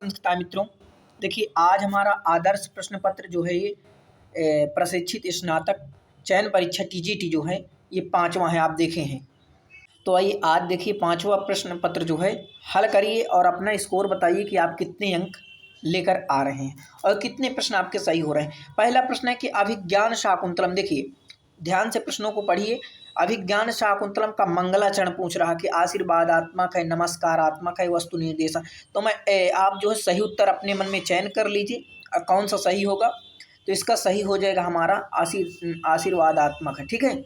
नमस्कार मित्रों, देखिए आज हमारा आदर्श प्रश्न पत्र जो है ये प्रशिक्षित स्नातक चयन परीक्षा टीजीटी जो है ये 5वां है, आप देखे हैं। तो आइए आज देखिए 5वां प्रश्न पत्र जो है हल करिए और अपना स्कोर बताइए कि आप कितने अंक लेकर आ रहे हैं और कितने प्रश्न आपके सही हो रहे हैं। पहला प्रश्न है कि अभिज्ञान शाकुंतलम, देखिए ध्यान से प्रश्नों को पढ़िए। अभिज्ञान शाकुंतलम का मंगलाचरण पूछ रहा कि आशीर्वादात्मक है, नमस्कारात्मक है, वस्तु निर्देशक। तो आप जो है सही उत्तर अपने मन में चयन कर लीजिए कौन सा सही होगा। तो इसका सही हो जाएगा हमारा आशीर्वादात्मक है, ठीक है।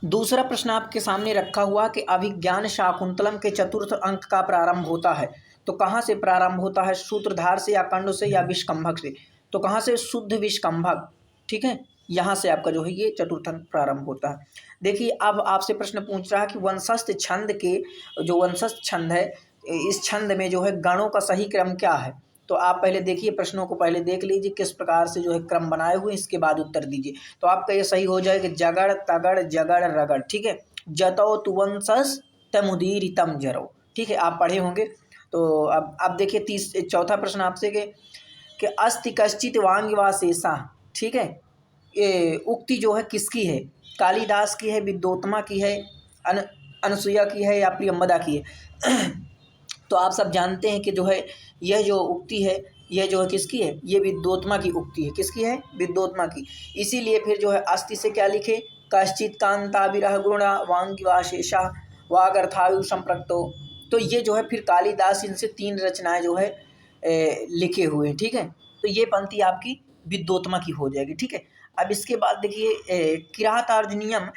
दूसरा प्रश्न आपके सामने रखा हुआ कि अभिज्ञान शाकुंतलम के चतुर्थ अंक का प्रारंभ होता है। तो कहाँ से प्रारंभ होता है, सूत्रधार से या कंड से या विष्कंभक से। तो कहाँ से, शुद्ध विष्कंभक, ठीक है। यहाँ से आपका जो है ये चतुर्थ अंक प्रारंभ होता है। देखिए अब आपसे प्रश्न पूछ रहा है कि वंशस्थ छंद के जो वंशस्थ छंद है, इस छंद में जो है गणों का सही क्रम क्या है। तो आप पहले देखिए, प्रश्नों को पहले देख लीजिए किस प्रकार से जो है क्रम बनाए हुए, इसके बाद उत्तर दीजिए। तो आपका ये सही हो जाएगा जगड़ तगड़ जगड़ रगड़, ठीक है। जतो तुवंसस तमुदीरितम जरो, ठीक है, आप पढ़े होंगे। तो अब देखिए चौथा प्रश्न आपसे कि अस्ति कश्चित वांग वा शेषा, ठीक है। ये उक्ति जो है किसकी है, कालिदास की है, विद्योत्तमा की है, अनुसुईया की है या प्रियंवदा की है। तो आप सब जानते हैं कि जो है यह जो उक्ति है यह जो है किसकी है, ये विद्योत्तमा की उक्ति है। किसकी है, विद्योत्तमा की। इसीलिए फिर जो है अस्ति से क्या लिखे, कश्चित कांता विरह गुणा वांगिवाशेषा वागर्थायु संप्रक्तो। तो ये जो है फिर कालिदास इनसे 3 रचनाएं जो है लिखे हुए हैं, ठीक है। तो ये पंक्ति आपकी विद्योत्तमा की हो जाएगी, ठीक है। अब इसके बाद देखिए किरातार्जुनीयम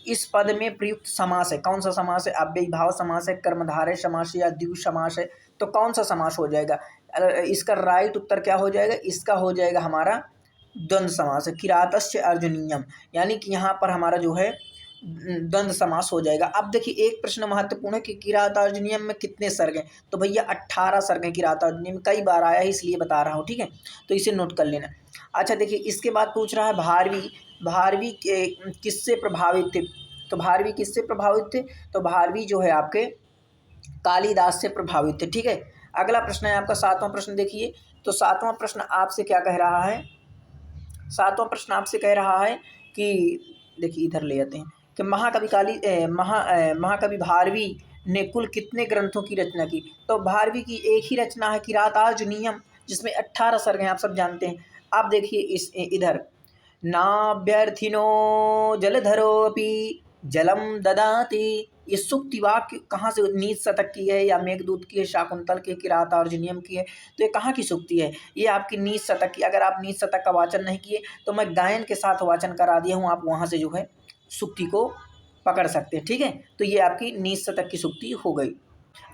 इस पद में प्रयुक्त समास है, कौन सा समास है, अव्ययीभाव समास है, कर्मधारय समास है या द्विगु समास है। तो कौन सा समास हो जाएगा, इसका राइट उत्तर क्या हो जाएगा, इसका हो जाएगा हमारा द्वंद्व समास है, किरातस्य अर्जुनीयम। यानी कि यहाँ पर हमारा जो है द्वंद्व समास हो जाएगा। अब देखिए एक प्रश्न महत्वपूर्ण है कि किरातार्जुनीयम में कितने सर्ग हैं। तो भैया 18 सर्ग हैं किरातार्जुनीयम में, कई बार आया है इसलिए बता रहा हूँ, ठीक है। तो इसे नोट कर लेना। अच्छा देखिए इसके बाद पूछ रहा है भारवी किससे प्रभावित थे। तो भारवी किससे प्रभावित थे, तो भारवी जो है आपके कालिदास से प्रभावित थे, ठीक है। अगला प्रश्न है आपका 7वां प्रश्न, देखिए। तो 7वां प्रश्न आपसे क्या कह रहा है, 7वां प्रश्न आपसे कह रहा है कि देखिए इधर ले आते हैं कि महाकवि भारवी ने कुल कितने ग्रंथों की रचना की। तो भारवी की एक ही रचना है किरातार्जुनीयम, जिसमें 18 सर्ग हैं, आप सब जानते हैं। आप देखिए इधर नाभ्यर्थिनो जलधरोऽपि जलम ददाति, ये सूक्ति वाक्य कहाँ से, नीच शतक की है या मेघदूत की है, शाकुंतल की, किरातार्जुनीयम की है। तो ये कहाँ की सूक्ति है, ये आपकी नीच शतक की। अगर आप नीच शतक का वाचन नहीं किए तो मैं गायन के साथ वाचन करा दिया हूँ, आप वहाँ से जो है सूक्ति को पकड़ सकते हैं, ठीक है। तो ये आपकी नीच शतक की सूक्ति हो गई।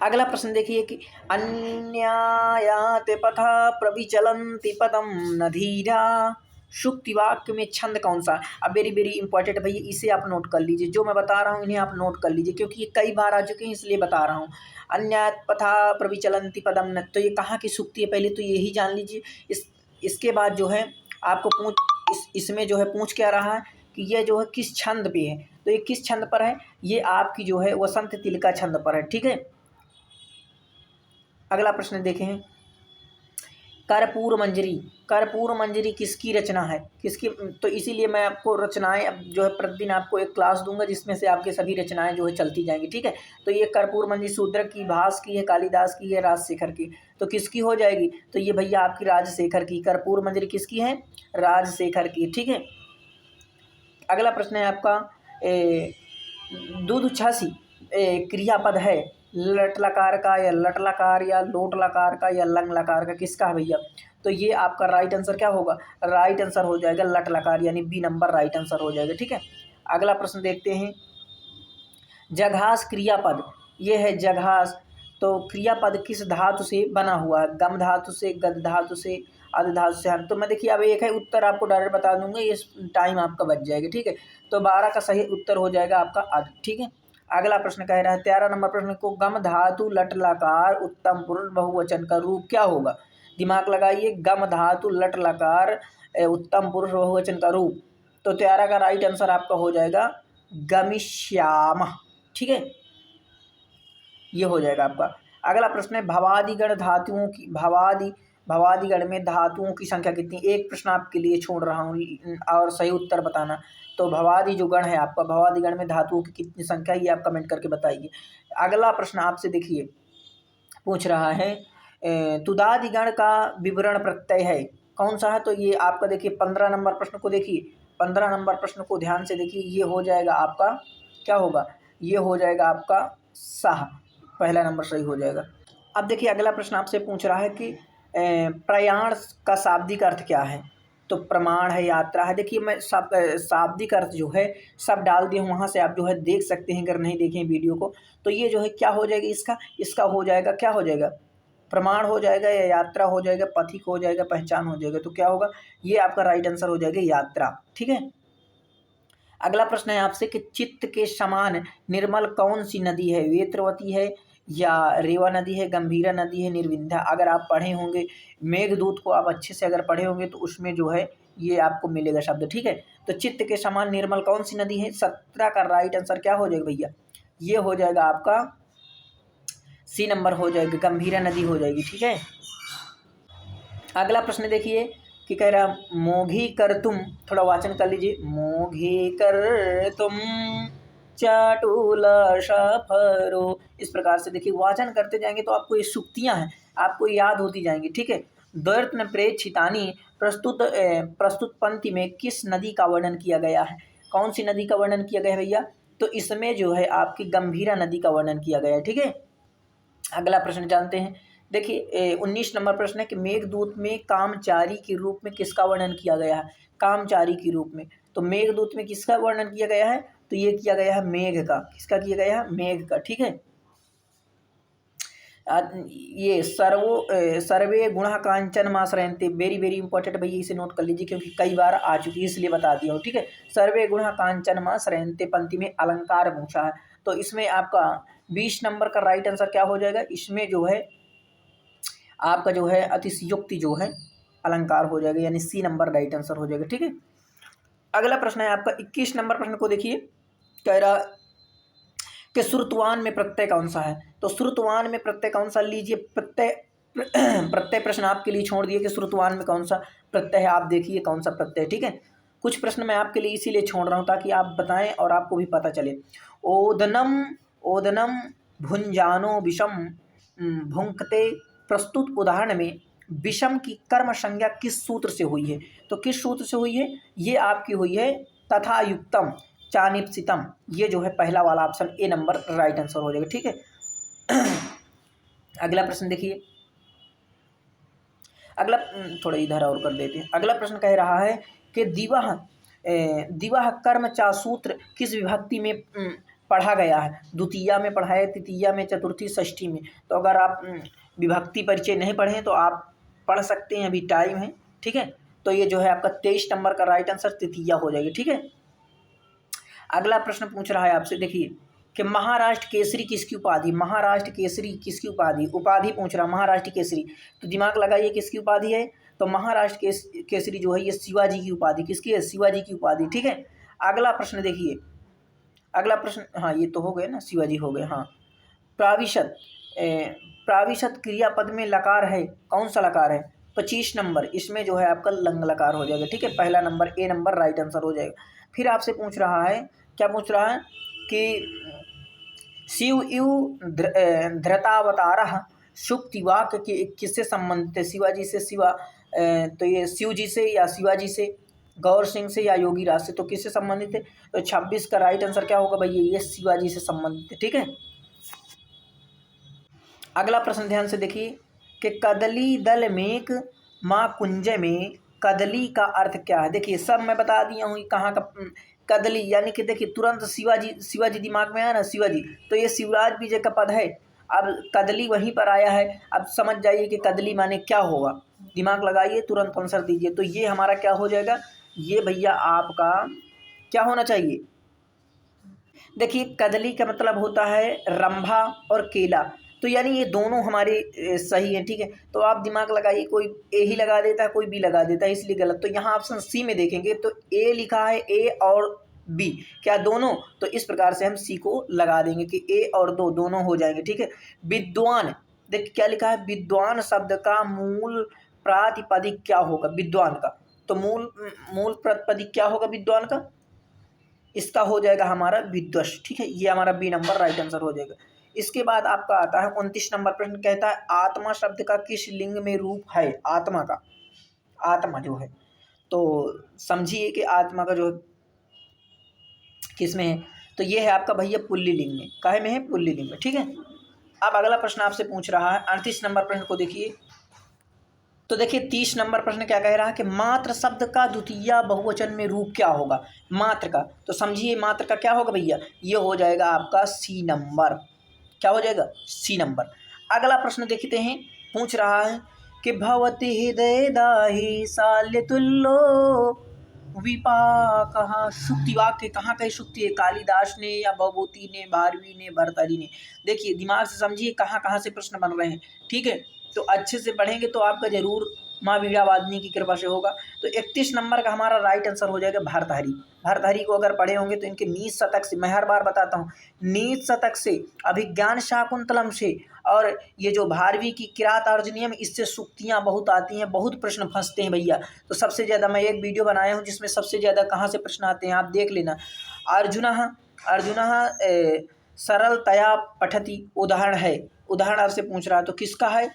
अगला प्रश्न देखिए कि अन्यायाते पथा प्रविचलन्ति पदम नधीरा, शुक्ति वाक्य में छंद कौन सा। अब वेरी इंपॉर्टेंट भैया, इसे आप नोट कर लीजिए, जो मैं बता रहा हूँ इन्हें आप नोट कर लीजिए, क्योंकि ये कई बार आ चुके हैं इसलिए बता रहा हूँ। अन्यात पथा प्रविचलन्ति पदम न, तो ये कहाँ की शुक्ति है, पहले तो यही जान लीजिए। इसके बाद जो है आपको इसमें जो है पूछ क्या रहा है कि यह जो है किस छंद पे है। तो ये किस छंद पर है, ये आपकी जो है वसंत तिलका छंद पर है, ठीक है। अगला प्रश्न देखें, कर्पूर मंजरी किसकी रचना है, किसकी। तो इसीलिए मैं आपको रचनाएं अब जो है प्रतिदिन आपको एक क्लास दूंगा जिसमें से आपके सभी रचनाएं जो है चलती जाएंगी, ठीक है। तो ये कर्पूर मंजरी शूद्रक की, भास की है, कालिदास की है, राजशेखर की। तो किसकी हो जाएगी, तो ये भैया आपकी राजशेखर की। कर्पूर मंजरी किसकी है, राजशेखर की, ठीक है। अगला प्रश्न है आपका दूध छासी क्रियापद है, लट लकार का या लट लकार या लोट लकार का या लंग लकार का, किसका है भैया। तो ये आपका राइट आंसर क्या होगा, राइट आंसर हो जाएगा लट लकार, यानी बी नंबर राइट आंसर हो जाएगा, ठीक है। अगला प्रश्न देखते हैं, जघास क्रियापद, ये है जघास। तो क्रियापद किस धातु से बना हुआ है, गम धातु से, गद धातु से, आदि धातु से। तो मैं देखिए अब एक है उत्तर आपको डायरेक्ट बता दूंगा, ये टाइम आपका बच जाएगा, ठीक है। तो 12 का सही उत्तर हो जाएगा आपका आदि, ठीक है। अगला प्रश्न कह रहा है 13 नंबर प्रश्न को, गम धातु लट लकार उत्तम पुरुष बहुवचन का रूप क्या होगा। दिमाग लगाइए, गम धातु लट लकार उत्तम पुरुष बहुवचन का रूप। तो 13 का राइट आंसर आपका हो जाएगा गमिष्यामः, ठीक है, ये हो जाएगा आपका। अगला प्रश्न है भवादिगण में धातुओं की संख्या कितनी। एक प्रश्न आपके लिए छोड़ रहा हूँ और सही उत्तर बताना। तो भवादि जो गण है आपका, भवादिगण में धातुओं की कितनी संख्या, ये आप कमेंट करके बताइए। अगला प्रश्न आपसे देखिए पूछ रहा है तुदादिगण का विवरण प्रत्यय है, कौन सा है। तो ये आपका देखिए 15 नंबर प्रश्न को देखिए, 15 नंबर प्रश्न को ध्यान से देखिए। ये हो जाएगा आपका, क्या होगा, ये हो जाएगा आपका साह, पहला नंबर सही हो जाएगा। अब देखिए अगला प्रश्न आपसे पूछ रहा है कि प्रयाण का शाब्दिक अर्थ क्या है। तो प्रमाण है, यात्रा है। देखिए मैं सब शाब्दिक अर्थ जो है सब डाल दिया हूँ, वहाँ से आप जो है देख सकते हैं अगर नहीं देखें वीडियो को। तो ये जो है क्या हो जाएगा, इसका हो जाएगा, क्या हो जाएगा, प्रमाण हो जाएगा या यात्रा हो जाएगा, पथिक हो जाएगा, पहचान हो जाएगा। तो क्या होगा, ये आपका राइट आंसर हो जाएगा यात्रा। ठीक है। अगला प्रश्न है आपसे कि चित्त के समान निर्मल कौन सी नदी है। वेत्रवती है या रेवा नदी है, गंभीरा नदी है, निर्विंध्या। अगर आप पढ़े होंगे मेघदूत को, आप अच्छे से अगर पढ़े होंगे तो उसमें जो है ये आपको मिलेगा शब्द। ठीक है। तो चित्त के समान निर्मल कौन सी नदी है, 17 का राइट आंसर क्या हो जाएगा भैया, ये हो जाएगा आपका सी नंबर हो जाएगा, गंभीरा नदी हो जाएगी। ठीक है। अगला प्रश्न देखिए कि कह रहा मोघी कर तुम, थोड़ा वाचन कर लीजिए। मोघी कर तुम चाटुल सफरो। इस प्रकार से देखिए वाचन करते जाएंगे तो आपको ये सुक्तियां हैं, आपको याद होती जाएंगी। ठीक है। द्वैर्त्न प्रेक्षितानी प्रस्तुत पंक्ति में किस नदी का वर्णन किया गया है। कौन सी नदी का वर्णन किया गया है भैया, तो इसमें जो है आपकी गंभीरा नदी का वर्णन किया गया है। ठीक है। अगला प्रश्न जानते हैं। देखिए 19 नंबर प्रश्न है कि मेघदूत में कामचारी के रूप में किसका वर्णन किया गया है। कामचारी के रूप में, तो मेघदूत में किसका वर्णन किया गया है, तो ये किया गया है मेघ का। किसका किया गया है, मेघ का। ठीक है। ये सर्वे गुणः कांचन माश्रयन्ते, वेरी वेरी इंपॉर्टेंट भैया, इसे नोट कर लीजिए क्योंकि कई बार आ चुकी है इसलिए बता दिया हूँ। ठीक है। सर्वे गुणः कांचन माश्रयन्ते पंक्ति में अलंकार पूछा है, तो इसमें आपका 20 नंबर का राइट आंसर क्या हो जाएगा, इसमें जो है आपका जो है अतिशयोक्ति जो है अलंकार हो जाएगा, यानी सी नंबर राइट आंसर हो जाएगा। ठीक है। अगला प्रश्न है आपका 21 नंबर प्रश्न को देखिए, कह रहा कि श्रुतवान में प्रत्यय कौन सा है। तो श्रुतवान में प्रत्यय कौन सा, लीजिए प्रत्यय प्रश्न आपके लिए छोड़ दिए कि श्रुतवान में कौन सा प्रत्यय है, आप देखिए कौन सा प्रत्यय। ठीक है। कुछ प्रश्न मैं आपके लिए इसीलिए छोड़ रहा हूँ ताकि आप बताएं और आपको भी पता चले। ओदनम भुंजानो विषम भुंक्ते, प्रस्तुत उदाहरण में विषम की कर्म संज्ञा किस सूत्र से हुई है। तो किस सूत्र से हुई है, ये आपकी हुई है तथा युक्तम चानिप्सितम। ये जो है पहला वाला option A number right answer हो जाएगा। ठीक है। अगला प्रश्न देखिए, अगला थोड़ा इधर और कर देते हैं। अगला प्रश्न कह रहा है कि दिवह कर्म चा सूत्र किस विभक्ति में पढ़ा गया है। द्वितीया में पढ़ा है, तृतीया में, चतुर्थी, षष्ठी में। तो अगर आप विभक्ति परिचय नहीं पढ़े तो आप पढ़ सकते हैं, अभी टाइम है। ठीक है। तो ये जो है आपका 23 नंबर का राइट आंसर तृतीया हो जाएगी। ठीक है। अगला प्रश्न पूछ रहा है आपसे, देखिए कि महाराष्ट्र केसरी किसकी उपाधि। महाराष्ट्र केसरी किसकी उपाधि, उपाधि पूछ रहा महाराष्ट्र केसरी। तो दिमाग लगाइए किसकी उपाधि है, तो महाराष्ट्र केसरी जो है ये शिवाजी की उपाधि, किसकी है, शिवाजी की उपाधि। ठीक है। अगला प्रश्न देखिए, अगला प्रश्न, हाँ ये तो हो गए ना, शिवाजी हो गए। हाँ, प्राविशत क्रियापद में लकार है, कौन सा लकार है, 25 नंबर। इसमें जो है आपका लंग लकार हो जाएगा। ठीक है। पहला number A number right answer हो जाएगा। फिर आपसे पूछ रहा है, क्या पूछ रहा है कि शिव यु धृतावतारः शुक्ति वाक्य के किससे संबंधित है। शिवाजी से, तो ये शिव जी से या शिवाजी से, गौर सिंह से या योगी राज से। तो किससे संबंधित है, तो 26 का राइट आंसर क्या होगा भैया, ये शिवाजी से संबंधित है। ठीक है। अगला प्रश्न ध्यान से देखिए कि कदली दल मेक माँ कुंज में कदली का अर्थ क्या है। देखिए सब मैं बता दिया हूँ कहाँ का कदली, यानी कि देखिए तुरंत शिवाजी दिमाग में आया ना, शिवाजी, तो ये शिवराज विजय का पद है। अब कदली वहीं पर आया है, अब समझ जाइए कि कदली माने क्या होगा, दिमाग लगाइए, तुरंत आंसर दीजिए। तो ये हमारा क्या हो जाएगा, ये भैया आपका क्या होना चाहिए। देखिए कदली का मतलब होता है रंभा और केला, तो यानी ये दोनों हमारे सही हैं। ठीक है। तो आप दिमाग लगाइए, कोई ए ही लगा देता है, कोई बी लगा देता है, इसलिए गलत। तो यहाँ ऑप्शन सी में देखेंगे तो ए लिखा है, ए और बी क्या दोनों, तो इस प्रकार से हम सी को लगा देंगे कि ए और दो दोनों हो जाएंगे। ठीक है। विद्वान देख क्या लिखा है, विद्वान शब्द का मूल प्रातिपदिक क्या होगा, विद्वान का, तो मूल प्रातिपदिक क्या होगा विद्वान का, इसका हो जाएगा हमारा विद्वश। ठीक है, ये हमारा बी नंबर राइट आंसर हो जाएगा। इसके बाद आपका आता है 29 नंबर प्रश्न, कहता है आत्मा शब्द का किस लिंग में रूप है, आत्मा का, आत्मा जो है, तो समझिए कि आत्मा का जो किस में है, तो ये है आपका भैया पुल्लिंग में, काहे में है, पुल्लिंग में। ठीक है, अब अगला प्रश्न आपसे पूछ रहा है 38 नंबर प्रश्न को देखिए, तो देखिए 30 नंबर प्रश्न क्या कह रहा है कि मात्र शब्द का द्वितीय बहुवचन में रूप क्या होगा, मात्र का, तो समझिए मात्र का क्या होगा भैया, ये हो जाएगा आपका सी नंबर, क्या हो जाएगा, सी नंबर। अगला प्रश्न देखते हैं, पूछ रहा है कि भवति हृदय दाहि शाल्य तुल्लो विपाकः, शुक्ति वाक्य कहाँ कहीं शुक्ति है, कालिदास ने या भवभूति ने, भारवी ने, भर्तृहरि ने। देखिए दिमाग से समझिए कहाँ कहाँ से प्रश्न बन रहे हैं। ठीक है, तो अच्छे से पढ़ेंगे तो आपका जरूर माँ वीणा वादनी की कृपा से होगा। तो 31 नंबर का हमारा राइट आंसर हो जाएगा भर्तृहरि। भर्तृहरि को अगर पढ़े होंगे तो इनके नीच शतक से, मैं हर बार बताता हूँ, नीच शतक से, अभिज्ञान शाकुंतलम से, और ये जो भारवी की किरात अर्जुनीयम, इससे सूक्तियाँ बहुत आती हैं, बहुत प्रश्न फंसते हैं भैया। तो सबसे ज़्यादा मैं एक वीडियो बनाया हूँ जिसमें सबसे ज़्यादा कहाँ से प्रश्न आते हैं आप देख लेना। अर्जुनः सरलतया पठति उदाहरण है, उदाहरण आपसे पूछ रहा है तो किसका है,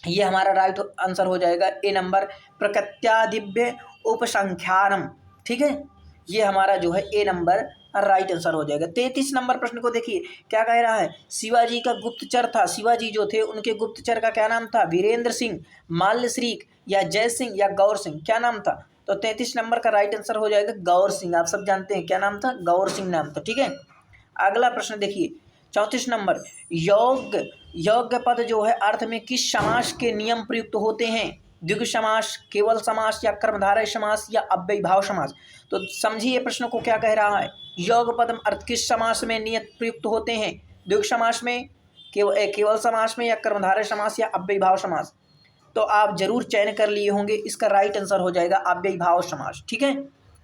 ये हमारा राइट आंसर हो जाएगा ए नंबर, प्रकृत्यादिव्य उपसंख्यानम। ठीक है, ये हमारा जो है ए नंबर राइट आंसर हो जाएगा। 33 नंबर प्रश्न को देखिए क्या कह रहा है, शिवाजी का गुप्तचर था, शिवाजी जो थे उनके गुप्तचर का क्या नाम था, वीरेंद्र सिंह, माल्यश्रीक या जय सिंह या गौर सिंह, क्या नाम था, तो 33 नंबर का राइट आंसर हो जाएगा गौर सिंह। आप सब जानते हैं क्या नाम था, गौर सिंह नाम था। ठीक है, अगला प्रश्न देखिए 34 नंबर, योग्य पद जो है अर्थ में किस समास के नियम प्रयुक्त होते हैं, द्विगु समास, केवल समास या कर्मधारय समास या अव्ययीभाव समास। तो समझिए प्रश्न को क्या कह रहा है, योग पद अर्थ किस समास में नियत प्रयुक्त होते हैं, द्विगु समास में, केवल समास में, या कर्मधारय समास या अव्ययीभाव समास। तो आप जरूर चयन कर लिए होंगे, इसका राइट आंसर हो जाएगा अव्ययीभाव समास। ठीक है,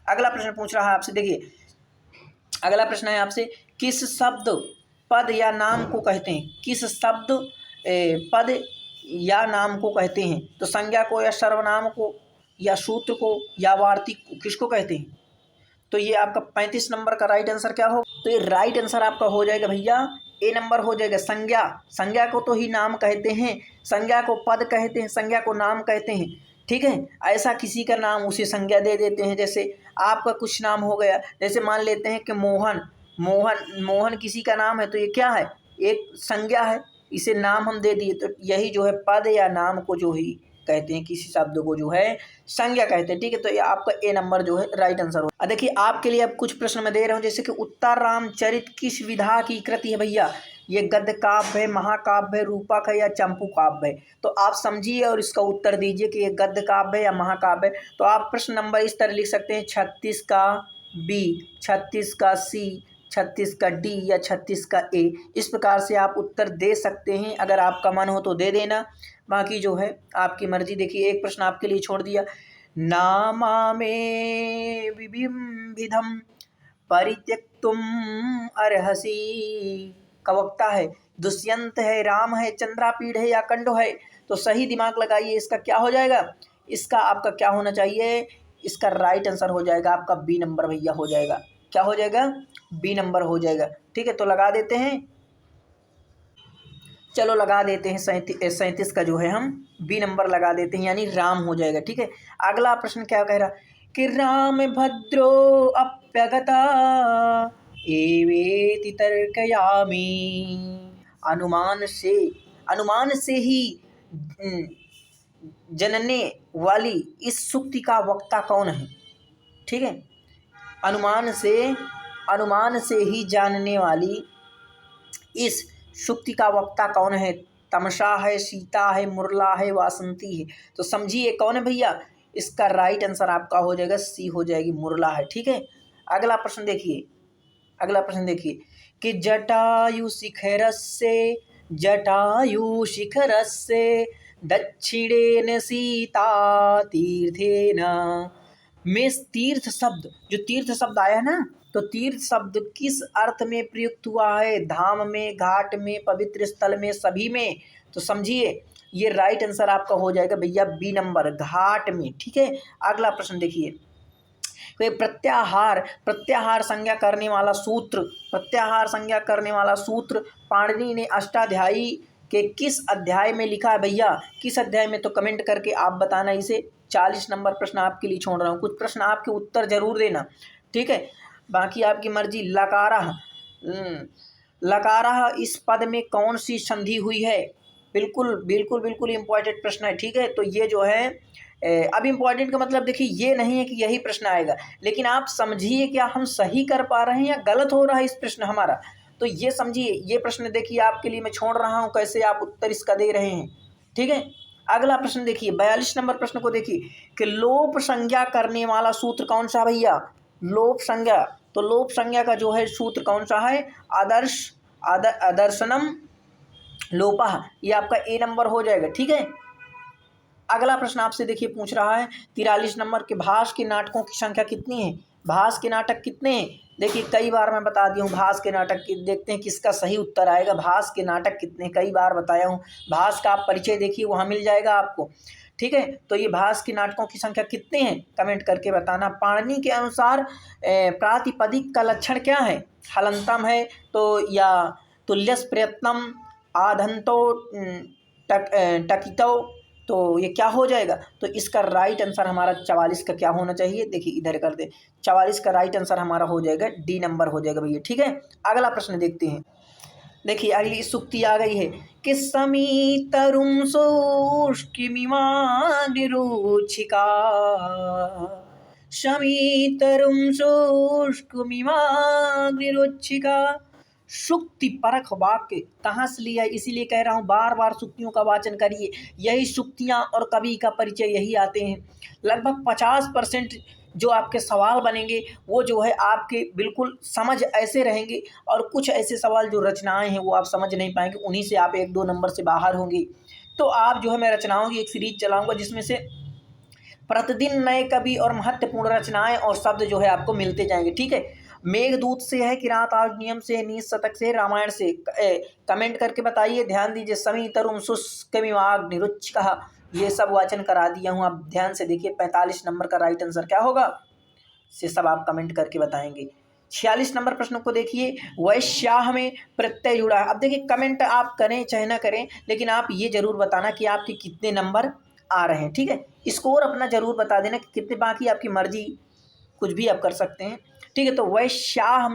अगला प्रश्न पूछ रहा है आपसे, देखिए अगला प्रश्न है आपसे, किस शब्द पद या नाम को कहते हैं, किस शब्द पद या नाम को कहते हैं, तो संज्ञा को या सर्वनाम को या सूत्र को या वार्तिक को, किसको कहते हैं, तो ये आपका 35 नंबर का राइट आंसर क्या हो, तो ये राइट आंसर आपका हो जाएगा भैया ए नंबर हो जाएगा, संज्ञा। संज्ञा को तो ही नाम कहते हैं, संज्ञा को पद कहते हैं, संज्ञा को नाम कहते हैं। ठीक है, ऐसा किसी का नाम उसे संज्ञा दे देते हैं, जैसे आपका कुछ नाम हो गया, जैसे मान लेते हैं कि मोहन, मोहन किसी का नाम है, तो ये क्या है, एक संज्ञा है, इसे नाम हम दे दिए, तो यही जो है पद या नाम को जो ही कहते हैं, किसी शब्द को जो है संज्ञा कहते हैं। ठीक है, तो ये आपका ए नंबर जो है राइट आंसर हो। देखिए आपके लिए अब कुछ प्रश्न मैं दे रहा हूँ, जैसे कि उत्तर रामचरित किस विधा की कृति है भैया, ये गद्य काव्य है, महाकाव्य है, रूपक है या चंपू काव्य है, तो आप समझिए और इसका उत्तर दीजिए कि ये गद्य काव्य है या महाकाव्य है। तो आप प्रश्न नंबर इस तरह लिख सकते हैं, 36 का बी, 36 का सी, 36 का डी या 36 का ए, इस प्रकार से आप उत्तर दे सकते हैं। अगर आपका मन हो तो दे देना, बाकी जो है आपकी मर्जी। देखिए एक प्रश्न आपके लिए छोड़ दिया, नामा में विबिम्बिधम परित्यक्तुम अर्हसि, का वक्ता है, दुष्यंत है, राम है, चंद्रापीड़ है या कंडो है, तो सही दिमाग लगाइए, इसका क्या हो जाएगा, इसका आपका क्या होना चाहिए, इसका राइट आंसर हो जाएगा आपका बी नंबर भैया हो जाएगा, क्या हो जाएगा, बी नंबर हो जाएगा। ठीक है, तो लगा देते हैं, चलो लगा देते हैं 37 का जो है हम बी नंबर लगा देते हैं, यानी राम हो जाएगा। ठीक है, अगला प्रश्न क्या कह रहा कि राम भद्रो अप्यगता एवेति तर्कयामि, अनुमान से ही जनने वाली इस सूक्ति का वक्ता कौन है। ठीक है, अनुमान से ही जानने वाली इस सूक्ति का वक्ता कौन है, तमसा है, सीता है, मुरला है, वासंती है, तो समझिए कौन है भैया, इसका राइट आंसर आपका हो जाएगा सी हो जाएगी, मुरला है। ठीक है, अगला प्रश्न देखिए, कि जटायु शिखरस्य दक्षिणेन सीता तीर्थेन में, तीर्थ शब्द, जो तीर्थ शब्द आया है ना, तो तीर्थ शब्द किस अर्थ में प्रयुक्त हुआ है, धाम में, घाट में, पवित्र स्थल में, सभी में, तो समझिए ये राइट आंसर आपका हो जाएगा भैया बी नंबर, घाट में। ठीक है, अगला प्रश्न देखिए, कोई प्रत्याहार प्रत्याहार संज्ञा करने वाला सूत्र, प्रत्याहार संज्ञा करने वाला सूत्र पाणिनि ने अष्टाध्यायी के किस अध्याय में लिखा है भैया, किस अध्याय में? तो कमेंट करके आप बताना इसे। 40 नंबर प्रश्न आपके लिए छोड़ रहा हूँ, कुछ प्रश्न आपके उत्तर जरूर देना, ठीक है, बाकी आपकी मर्जी। लकारः, लकारः इस पद में कौन सी संधि हुई है? बिल्कुल बिल्कुल बिल्कुल इंपॉर्टेंट प्रश्न है, ठीक है। तो ये जो है अब इम्पॉर्टेंट का मतलब देखिए ये नहीं है कि यही प्रश्न आएगा, लेकिन आप समझिए क्या हम सही कर पा रहे हैं या गलत हो रहा है इस प्रश्न हमारा, तो ये समझिए। ये प्रश्न देखिए आपके लिए मैं छोड़ रहा हूँ, कैसे आप उत्तर इसका दे रहे हैं, ठीक है। अगला प्रश्न देखिए, 42 नंबर प्रश्न को देखिए कि लोप संज्ञा करने वाला सूत्र कौन सा भैया? लोप संज्ञा, तो लोप संज्ञा का जो है सूत्र कौन सा है? आदर्शनम लोपः, ये आपका ए नंबर हो जाएगा, ठीक है। अगला प्रश्न आपसे देखिए पूछ रहा है 43 नंबर के, भास के नाटकों की संख्या कितनी है? भास के नाटक कितने हैं? देखिए कई बार मैं बता दिया हूँ भास के नाटक की, देखते हैं किसका सही उत्तर आएगा। भास के नाटक कितने, कई बार बताया हूँ। भास का आप परिचय देखिए वहाँ मिल जाएगा आपको, ठीक है। तो ये भास के नाटकों की संख्या कितने हैं, कमेंट करके बताना। पाणिनि के अनुसार प्रातिपदिक का लक्षण क्या है? हलंतम है तो, या तुल्यस प्रयत्नम, आधंतो, टकितो, तो ये क्या हो जाएगा? तो इसका राइट आंसर हमारा 44 का क्या होना चाहिए? देखिए इधर कर दे, 44 का राइट आंसर हमारा हो जाएगा डी नंबर हो जाएगा भैया, ठीक है। अगला प्रश्न देखते हैं, देखिए अगली सूक्ति आ गई है कि समीतरुं शुष्कमिमानिरुचिका, समीतरुं शुष्कमिमानिरुचिका। सुक्ति परख वाक्य कहाँ से लिया है, इसीलिए कह रहा हूँ बार बार सुक्तियों का वाचन करिए, यही सुक्तियाँ और कवि का परिचय यही आते हैं। लगभग 50% जो आपके सवाल बनेंगे वो जो है आपके बिल्कुल समझ ऐसे रहेंगे, और कुछ ऐसे सवाल जो रचनाएं हैं वो आप समझ नहीं पाएंगे, उन्हीं से आप 1-2 नंबर से बाहर होंगे। तो आप जो है, मैं रचनाओं की एक सीरीज चलाऊँगा जिसमें से प्रतिदिन नए कवि और महत्वपूर्ण रचनाएं और शब्द जो है आपको मिलते जाएंगे, ठीक है। मेघदूत से है, किरातार्जुनीय नियम से, नीच शतक से, रामायण से, कमेंट करके बताइए। ध्यान दीजिए, समीतरुं शुष्कमिमाग्निरुचिकः, ये सब वाचन करा दिया हूँ, आप ध्यान से देखिए। 45 नंबर का राइट आंसर क्या होगा, से सब आप कमेंट करके बताएंगे। 46 नंबर प्रश्न को देखिए, वैश्याह में प्रत्यय जुड़ा है। अब देखिए कमेंट आप करें चाहे ना करें, लेकिन आप ये जरूर बताना कि आपके कितने नंबर आ रहे हैं, ठीक है। स्कोर अपना जरूर बता देना कि कितने, बाकी आपकी मर्जी, कुछ भी आप कर सकते हैं, ठीक है। तो वैश्याह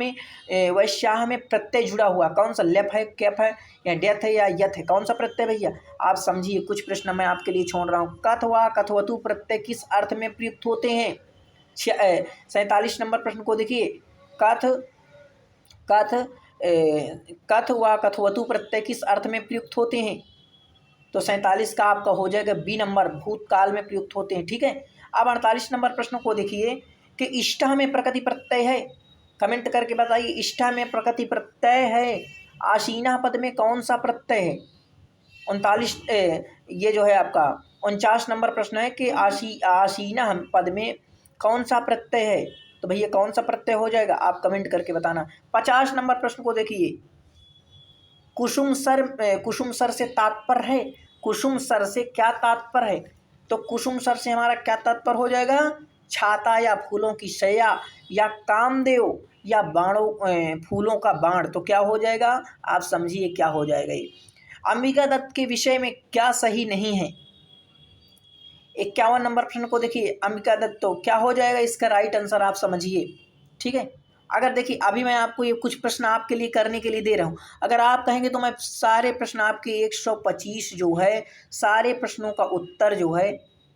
में प्रत्यय जुड़ा हुआ कौन सा? लेफ है, कैप है, या डेथ है, या यथ है? कौन सा प्रत्यय भैया? आप समझिए, कुछ प्रश्न मैं आपके लिए छोड़ रहा हूँ। कथ व कथवतु प्रत्यय किस अर्थ में प्रयुक्त होते हैं? 47 नंबर प्रश्न को देखिए, कथ व कथवतु प्रत्यय किस अर्थ में प्रयुक्त होते हैं? तो 47 का आपका हो जाएगा बी नंबर, भूतकाल में प्रयुक्त होते हैं, ठीक है। अब 48 नंबर प्रश्न को देखिए कि इष्टः में प्रकृति प्रत्यय है, कमेंट करके बताइए। इष्टः में प्रकृति प्रत्यय है, आसीना पद में कौन सा प्रत्यय है? 39 ये जो है आपका 49 नंबर प्रश्न है कि आसीना पद में कौन सा प्रत्यय है? तो भैया कौन सा प्रत्यय हो जाएगा, आप कमेंट करके बताना। 50 नंबर प्रश्न को देखिए, कुसुम सर से तात्पर्य है, कुसुम सर से क्या तात्पर्य है? तो कुसुम सर से हमारा क्या तात्पर्य हो जाएगा? छाता या फूलों की शैया, या कामदेव, या बाणों फूलों का बाण, तो क्या हो जाएगा? आप समझिए क्या हो जाएगा ये। अंबिका दत्त के विषय में क्या सही नहीं है? 51 नंबर प्रश्न को देखिए, अंबिका दत्त, तो क्या हो जाएगा इसका राइट आंसर, आप समझिए, ठीक है। अगर देखिए अभी मैं आपको ये कुछ प्रश्न आपके लिए करने के लिए दे रहा हूँ, अगर आप कहेंगे तो मैं सारे प्रश्न आपके 125 जो है सारे प्रश्नों का उत्तर जो है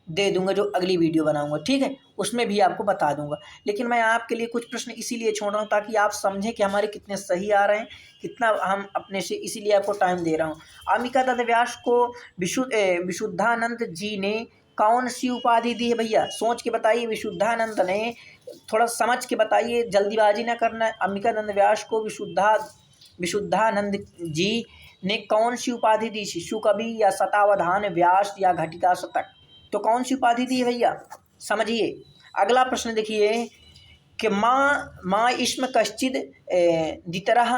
दे दूंगा, जो अगली वीडियो बनाऊंगा, ठीक है, उसमें भी आपको बता दूंगा। लेकिन मैं आपके लिए कुछ प्रश्न इसीलिए छोड़ रहा हूँ ताकि आप समझें कि हमारे कितने सही आ रहे हैं, कितना हम अपने से, इसीलिए आपको टाइम दे रहा हूँ। अंबिका दत्त व्यास को विशुद्धानंद जी ने कौन सी उपाधि दी है भैया? सोच के बताइए, विशुद्धानंद ने, थोड़ा समझ के बताइए, जल्दीबाजी ना करना। अंबिकानंद व्यास को विशुद्धानंद जी ने कौन सी उपाधि दी? शिशु कवि, या शतावधान व्यास, या घटिका शतक? तो कौन सी उपाधि दी है भैया, समझिए। अगला प्रश्न देखिए कि माँ इस्म कश्चिद दितरः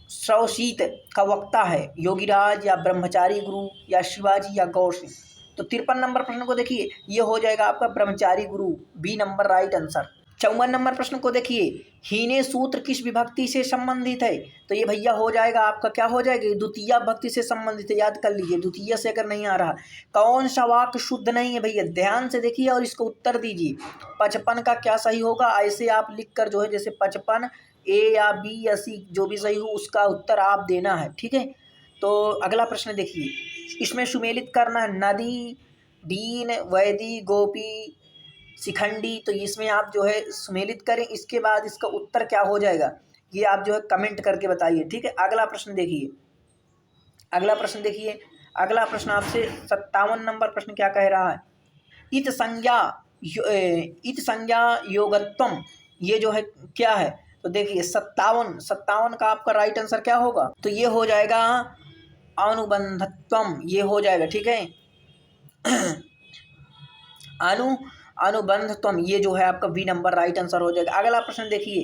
श्रवशीत का वक्ता है, योगीराज या ब्रह्मचारी गुरु या शिवाजी या गौर सिंह। तो 53 नंबर प्रश्न को देखिए, ये हो जाएगा आपका ब्रह्मचारी गुरु, B number right answer. 54 number प्रश्न को देखिए, हीने सूत्र किस विभक्ति से संबंधित है? तो ये भैया हो जाएगा आपका, क्या हो जाएगा, द्वितीय विभक्ति से संबंधित है, याद कर लीजिए, द्वितीय से अगर नहीं आ रहा। कौन सा वाक्य शुद्ध नहीं है भैया, ध्यान से देखिए और इसको उत्तर दीजिए। 55 का क्या सही होगा, ऐसे आप लिख कर जो है, जैसे 55 ए या बी या सी जो भी सही हो उसका उत्तर आप देना है, ठीक है। तो अगला प्रश्न देखिए, इसमें सुमेलित करना है, नदी, दीन, वैदी, गोपी, शिखंडी। तो इसमें आप जो है सुमेलित करें, इसके बाद इसका उत्तर क्या हो जाएगा ये आप जो है कमेंट करके बताइए, ठीक है। अगला प्रश्न देखिए, अगला प्रश्न देखिए, अगला प्रश्न आपसे 57 नंबर प्रश्न क्या कह रहा है, इत संज्ञा योगत्वम, ये जो है क्या है? तो देखिए 57 का आपका राइट आंसर क्या होगा, तो ये हो जाएगा अनुबंधत्वम, ये हो जाएगा, ठीक है। अनुबंधत्वम, ये जो है आपका बी नंबर राइट आंसर हो जाएगा। अगला प्रश्न देखिए,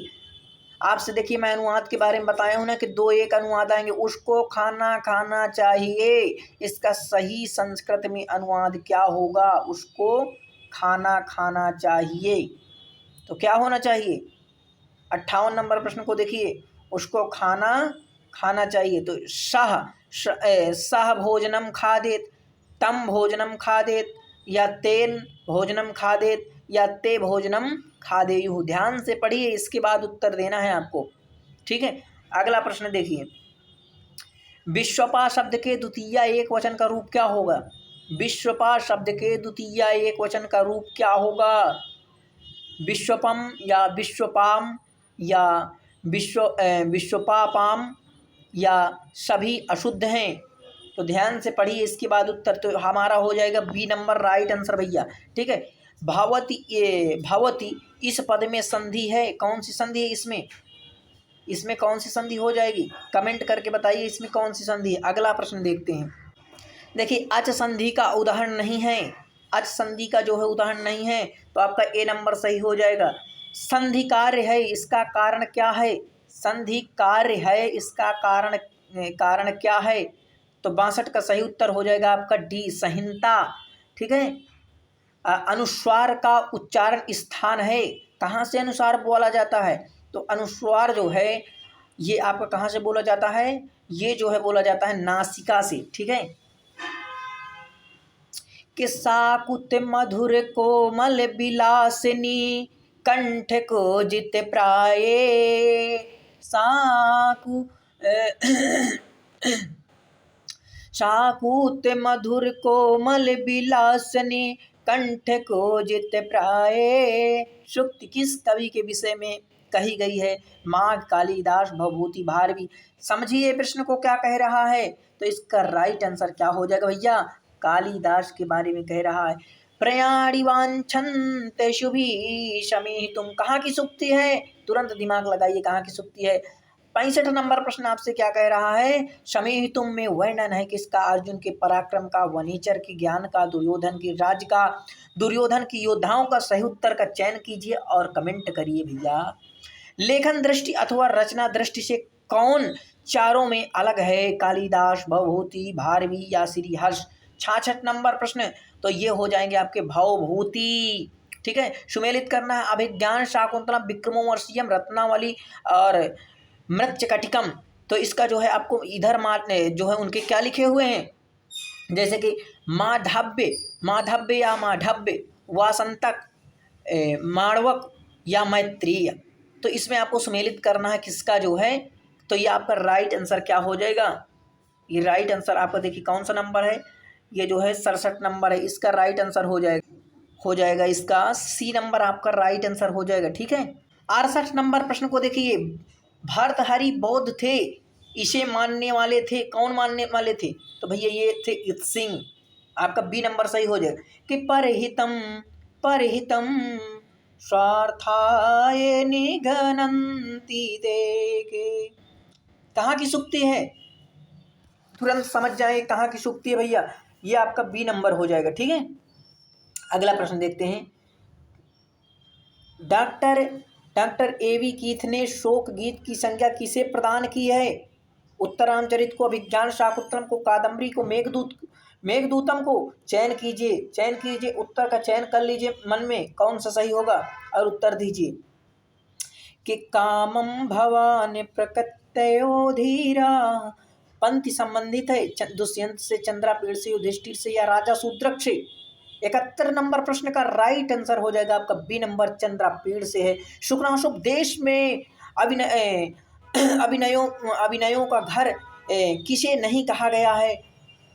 आपसे देखिए मैं अनुवाद के बारे में बताया हूं ना कि 2-1 अनुवाद आएंगे। उसको खाना खाना चाहिए, इसका सही संस्कृत में अनुवाद क्या होगा? उसको खाना खाना चाहिए, तो क्या होना चाहिए? 58 नंबर प्रश्न को देखिए, उसको खाना खाना चाहिए, तो सह भोजनम खादेत, तम भोजनम खादेत, या तेन भोजनम खादेत, या ते भोजनम खादेयुः। ध्यान से पढ़िए, इसके बाद उत्तर देना है आपको, ठीक है। अगला प्रश्न देखिए, विश्वपा शब्द के द्वितीय एक वचन का रूप क्या होगा? विश्वपा शब्द के द्वितीय एक वचन का रूप क्या होगा? विश्वपम या विश्वपाम या विश्वपापाम या सभी अशुद्ध हैं? तो ध्यान से पढ़िए, इसके बाद उत्तर तो हमारा हो जाएगा बी नंबर राइट आंसर भैया, ठीक है। भवती इस पद में संधि है, कौन सी संधि है इसमें कौन सी संधि हो जाएगी? कमेंट करके बताइए इसमें कौन सी संधि है। अगला प्रश्न देखते हैं, देखिए अच संधि का उदाहरण नहीं है, अच संधि का जो है उदाहरण नहीं है, तो आपका ए नंबर सही हो जाएगा। संधि कार्य है, इसका कारण क्या है? संधि कार्य है, इसका कारण क्या है? तो 62 का सही उत्तर हो जाएगा आपका डी, संहिता, ठीक है। अनुस्वार का उच्चारण स्थान है, कहाँ से अनुस्वार बोला जाता है? तो अनुस्वार जो है ये आपका कहाँ से बोला जाता है? ये जो है बोला जाता है नासिका से, ठीक है। कि साकुत मधुर कोमल विलासिनी कंठ को जित प्राये, साकुत मधुर कोमल विलासिनी कंठ को जित प्राये। सूक्ति किस कवि के विषय में कही गई है? माघ, कालिदास, भवभूति, भारवी। समझिए प्रश्न को क्या कह रहा है, तो इसका राइट आंसर क्या हो जाएगा भैया? कालिदास के बारे में कह रहा है। प्रयाणि वांछन्ते शुभी शमी, तुम कहाँ की सूक्ति है? तुरंत दिमाग लगाइए, कहाँ की सूक्ति है? 65 नंबर प्रश्न आपसे क्या कह रहा है? शमी तुम में वर्णन है किसका? अर्जुन के पराक्रम का, वनीचर के ज्ञान का, दुर्योधन की राज्य का, दुर्योधन की योद्धाओं का। सही उत्तर का चयन कीजिए और कमेंट करिए भैया। लेखन दृष्टि अथवा रचना दृष्टि से कौन चारों में अलग है? कालिदास, भवभूति, भारवी या श्रीहर्ष। 66 नंबर प्रश्न, तो ये हो जाएंगे आपके भवभूति, ठीक है। सुमेलित करना है, अभिज्ञान, शाकुंतलम, विक्रमोर्वशीयम, रत्नावली और मृच्छकटिकम। तो इसका जो है आपको इधर जो है उनके क्या लिखे हुए हैं, जैसे कि माधव्य या माधव्य, वासंतक, माणवक या मैत्रेय। तो इसमें आपको सुमेलित करना है किसका जो है, तो ये आपका राइट आंसर क्या हो जाएगा? ये राइट आंसर आपका देखिए कौन सा नंबर है, ये जो है 67 नंबर है, इसका राइट आंसर हो जाएगा इसका सी नंबर आपका राइट आंसर हो जाएगा, ठीक है। 68 नंबर प्रश्न को देखिए, भर्तहरि बौद्ध थे, इसे मानने वाले थे, कौन मानने वाले थे? तो भैया ये थे इत सिंह, आपका बी नंबर सही हो जाएगा। कि परहितम स्वार्थाय निघ्नन्ति ते, कहाँ की सूक्ति है? तुरंत समझ जाए कहाँ की सूक्ति है भैया, ये आपका बी नंबर हो जाएगा, ठीक है। अगला प्रश्न देखते हैं, डॉक्टर ए वी कीथ ने शोक गीत की संज्ञा किसे प्रदान की है? उत्तरामचरित को, अभिज्ञान शाकुंतलम को, कादम्बरी को, मेघदूतम को चयन कीजिए, उत्तर का चयन कर लीजिए मन में कौन सा सही होगा और उत्तर दीजिए। कि कामम भवान प्रकटयो धीरा, पंक्ति संबंधित है दुष्यंत से, चंद्रापीड़ से, युधिष्ठिर से या राजा शूद्रक से। 71 नंबर प्रश्न का राइट आंसर हो जाएगा आपका बी नंबर, चंद्रापीड़ से है। शुक्राशुभ देश में अभिनयों का घर किसे नहीं कहा गया है?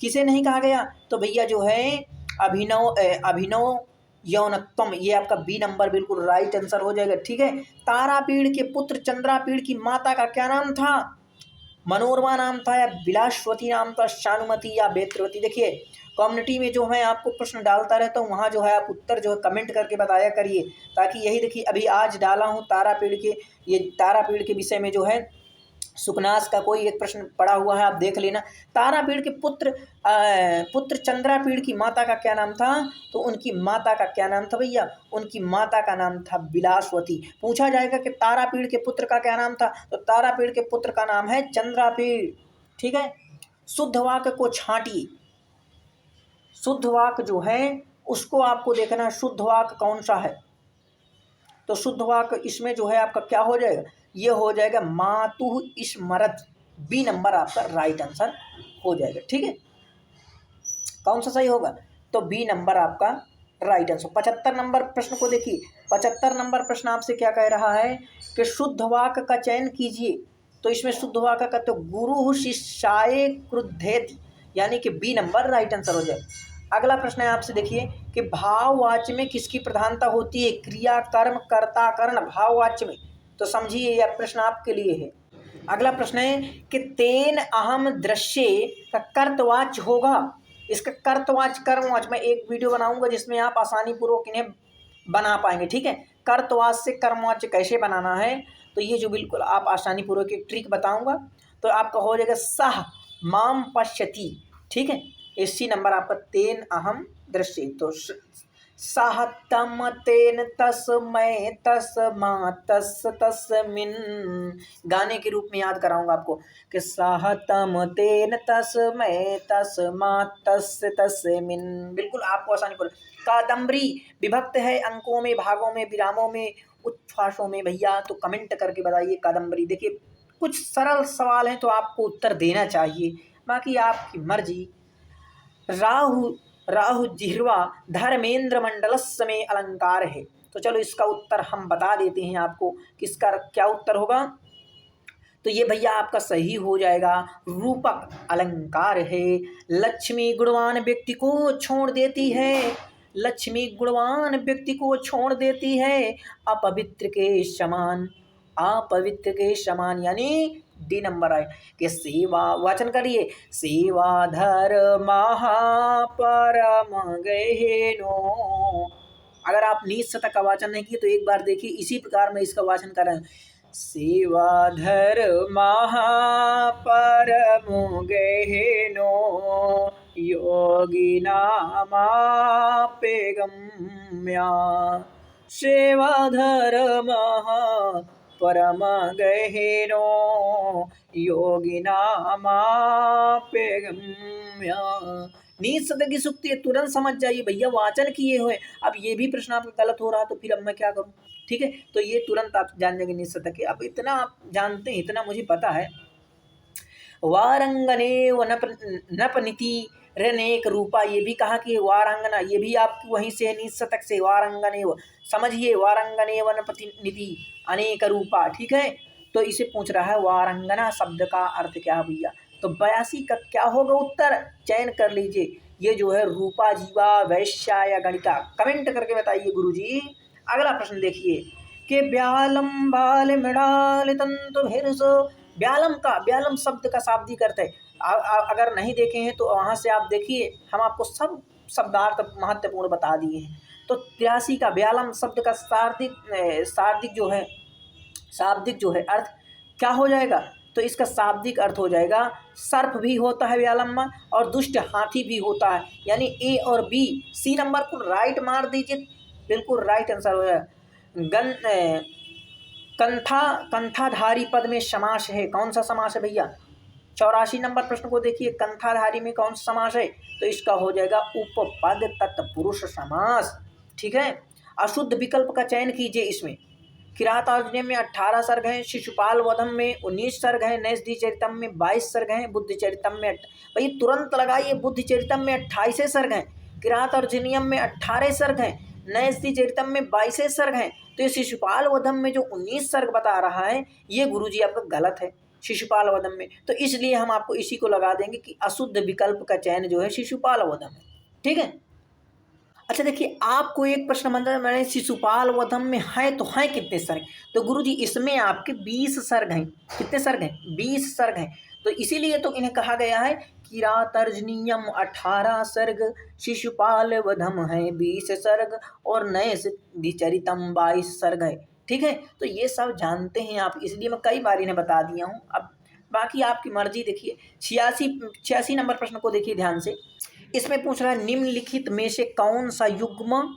किसे नहीं कहा गया? तो भैया जो है अभिनव यौनत्वम, ये आपका बी नंबर बिल्कुल राइट आंसर हो जाएगा। ठीक है। तारापीड़ के पुत्र चंद्रापीड़ की माता का क्या नाम था? मनोरमा नाम था या विलासवती नाम था, शानुमती या बेत्रवती? देखिए कम्युनिटी में जो है आपको प्रश्न डालता रहता हूँ, वहाँ जो है आप उत्तर जो है कमेंट करके बताया करिए, ताकि यही देखिए अभी आज डाला हूँ तारापीड़ के विषय में जो है सुकनास का कोई एक प्रश्न पड़ा हुआ है, आप देख लेना। तारापीड़ के पुत्र चंद्रापीड़ की माता का क्या नाम था? तो उनकी माता का क्या नाम था भैया? उनकी माता का नाम था विलासवती। पूछा जाएगा कि तारापीड़ के पुत्र का क्या नाम था? तो तारापीड़ के पुत्र का नाम है चंद्रापीड़। ठीक है। शुद्ध वाक्य को छांटिए, शुद्ध वाक्य जो है उसको आपको देखना है, शुद्ध वाक्य कौन सा है। तो शुद्ध वाक्य इसमें जो है आपका क्या हो जाएगा? ये हो जाएगा मातुः स्मरत, बी नंबर आपका राइट आंसर हो जाएगा। ठीक है। कौन सा सही होगा? तो बी नंबर आपका राइट आंसर। 75 नंबर प्रश्न को देखिए। 75 नंबर प्रश्न आपसे क्या कह रहा है कि शुद्ध वाक्य का चयन कीजिए। तो इसमें शुद्ध वाक्य का तो गुरु शिष्याय क्रुद्धेति, यानी कि बी नंबर राइट आंसर हो जाए। अगला प्रश्न है आपसे, देखिए कि भाववाच्य में किसकी प्रधानता होती है? क्रिया, कर्म, कर्ता, कर्ण भाववाच्य में। तो समझिए यह प्रश्न आपके लिए है। अगला प्रश्न है कि तेन अहम दृश्य का कर्तवाच्य होगा। इसका कर्तवाच्य, कर्मवाच्य मैं एक वीडियो बनाऊंगा जिसमें आप आसानी पूर्वक इन्हें बना पाएंगे। ठीक है। कर्तवाच्य से कर्मवाच्य कैसे बनाना है, तो ये जो बिल्कुल आप आसानी पूर्वक एक ट्रिक बताऊंगा। तो आपका हो जाएगा सह माम पश्यति। ठीक है। इसी नंबर आपका तेन अहम दृश्य। तो सह तम तेन तस्मै तस्मा तस् तस्मिन्, गाने के रूप में याद कराऊंगा आपको कि सह तम तेन तस्मै तस्मा तस् तस्मिन्। बिल्कुल आपको आसानी पर। कादम्बरी विभक्त है अंकों में, भागों में, विरामों में, उच्छ्वासों में भैया? तो कमेंट करके बताइए कादम्बरी। देखिए कुछ सरल सवाल हैं तो आपको उत्तर देना चाहिए, बाकी आपकी मर्जी। राहु जिह्वा धर्मेंद्र मंडलस्य में अलंकार है। तो चलो इसका उत्तर हम बता देते हैं आपको, किसका क्या उत्तर होगा। तो ये भैया आपका सही हो जाएगा, रूपक अलंकार है। लक्ष्मी गुणवान व्यक्ति को छोड़ देती है, लक्ष्मी गुणवान व्यक्ति को छोड़ देती है अपवित्र के समान, अपवित्र के समान, यानी डी नंबर आए कि सेवा, वाचन करिए, सेवा धर्मः परम गहनो। अगर आप नीच शतक का वाचन नहीं किए तो एक बार देखिए, इसी प्रकार मैं इसका वाचन कर रहा हूँ। सेवा धर्मः परमो गहनो योगिनामाप्य गम्या, सेवा धर्मः परम गहनो योगिनामाप्य गम्या। नीच शतक की सूक्ति तुरंत समझ जाइए भैया, वाचन किए हुए। अब ये भी प्रश्न आपका गलत हो रहा तो फिर अब मैं क्या करूं? ठीक है। तो ये तुरंत आप जान लेंगे नीच शतक के। अब इतना आप जानते हैं, इतना मुझे पता है। वारंगनेव नपनीति रनेक रूपा, ये भी कहा कि वारंगना, ये भी आपकी वहीं से है नीच शतक से। वारंगनेव समझिए, वारंगनेव नपनीति अनेक रूपा। ठीक है। तो इसे पूछ रहा है वारंगना शब्द का अर्थ क्या है भैया? तो 82 का क्या होगा उत्तर? चयन कर लीजिए। ये जो है रूपा, जीवा, वैश्या या गणिका? कमेंट करके बताइए गुरुजी। अगला प्रश्न देखिए कि ब्यालम बाल मृणाल तंतु हिर्ष, ब्यालम शब्द का शाब्दिक अर्थ है। अगर नहीं देखे हैं तो वहाँ से आप देखिए, हम आपको सब शब्दार्थ महत्वपूर्ण बता दिए हैं। तो 83 का ब्यालम शब्द का शाब्दिक जो है अर्थ क्या हो जाएगा? तो इसका शाब्दिक अर्थ हो जाएगा सर्प भी होता है व्यालम में, और दुष्ट हाथी भी होता है, यानी ए और बी। सी नंबर को राइट मार दीजिए, बिल्कुल राइट आंसर हो जाएगा। कंथाधारी पद में समास है, कौन सा समास है भैया? 84 नंबर प्रश्न को देखिए, कंथाधारी में कौन सा समास है? तो इसका हो जाएगा उपपद तत्पुरुष समास। ठीक है। अशुद्ध विकल्प का चयन कीजिए इसमें। किरातार्जुनीय में 18 सर्ग हैं, शिशुपाल वधम में 19 सर्ग हैं, नैषधीचरितम में 22 सर्ग हैं, बुद्धिचरितम में भाई तुरंत लगाइए, बुद्धिचरितम में 28 सर्ग हैं, किरातार्जुनीयम में 18 सर्ग हैं, नैषधीचरितम में 22 सर्ग हैं। तो ये शिशुपाल वधम में जो 19 सर्ग बता रहा है ये गुरुजी आपका गलत है शिशुपाल वधम में, तो इसलिए हम आपको इसी को लगा देंगे कि अशुद्ध विकल्प का चयन जो है शिशुपाल वधम है। ठीक है। अच्छा देखिए, आपको एक प्रश्न बन रहा है, मैंने शिशुपाल वधम में है तो हैं कितने सर्ग? तो गुरुजी इसमें आपके 20 सर्ग हैं। कितने सर्ग हैं? 20 सर्ग हैं। तो इसीलिए तो इन्हें कहा गया है किरातार्जुनीयम 18 सर्ग, शिशुपाल वधम है 20 सर्ग और नैषधीचरितम 22 सर्ग है। ठीक है। तो ये सब जानते हैं आप, इसलिए मैं कई बार इन्हें बता दिया हूँ। अब बाकी आपकी मर्जी। देखिए 86 नंबर प्रश्न को देखिए ध्यान से। इसमें पूछ रहा है निम्नलिखित में से कौन सा युग्म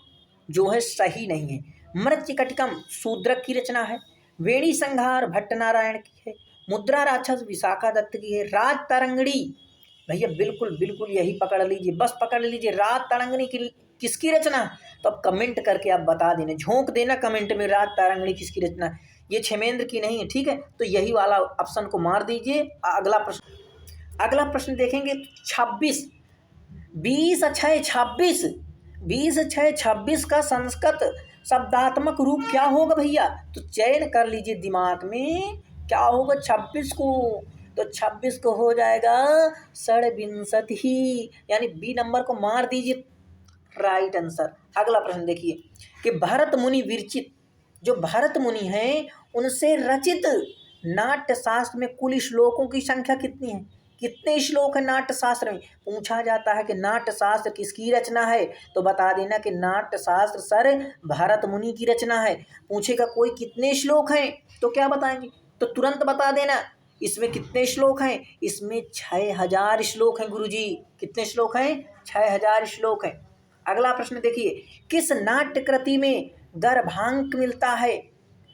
जो है सही नहीं है? मृत्यकटिकम शूद्रक की रचना है, वेणी संहार भट्टनारायण की है, मुद्रा राक्षस विशाखा दत्त की है, राज तरंगड़ी भैया बिल्कुल बिल्कुल यही पकड़ लीजिए, बस पकड़ लीजिए, राज तरंगड़ी की किसकी रचना है? तो अब कमेंट करके आप बता देना, झोंक देना कमेंट में, राज तरंगड़ी किसकी रचना है? ये क्षेमेंद्र की नहीं है। ठीक है। तो यही वाला ऑप्शन को मार दीजिए। अगला प्रश्न देखेंगे 26 20 6 26 20 6 26 का संस्कृत शब्दात्मक रूप क्या होगा भैया? तो चयन कर लीजिए दिमाग में, क्या होगा 26 को? तो 26 को हो जाएगा षड्विंशति, यानी बी नंबर को मार दीजिए, राइट आंसर। अगला प्रश्न देखिए कि भरत मुनि विरचित, जो भरत मुनि हैं उनसे रचित नाट्य शास्त्र में कुल श्लोकों की संख्या कितनी है? कितने श्लोक है नाट्य शास्त्र में? पूछा जाता है कि नाट्य शास्त्र किसकी रचना है, तो बता देना कि नाट्य शास्त्र सर भरत मुनि की रचना है। पूछेगा कोई कितने श्लोक हैं, तो क्या बताएंगे? तो तुरंत बता देना इसमें कितने श्लोक हैं। इसमें 6000 श्लोक हैं गुरुजी। कितने श्लोक हैं? 6000 श्लोक हैं। अगला प्रश्न देखिए, किस नाट्य कृति में गर्भांक मिलता है?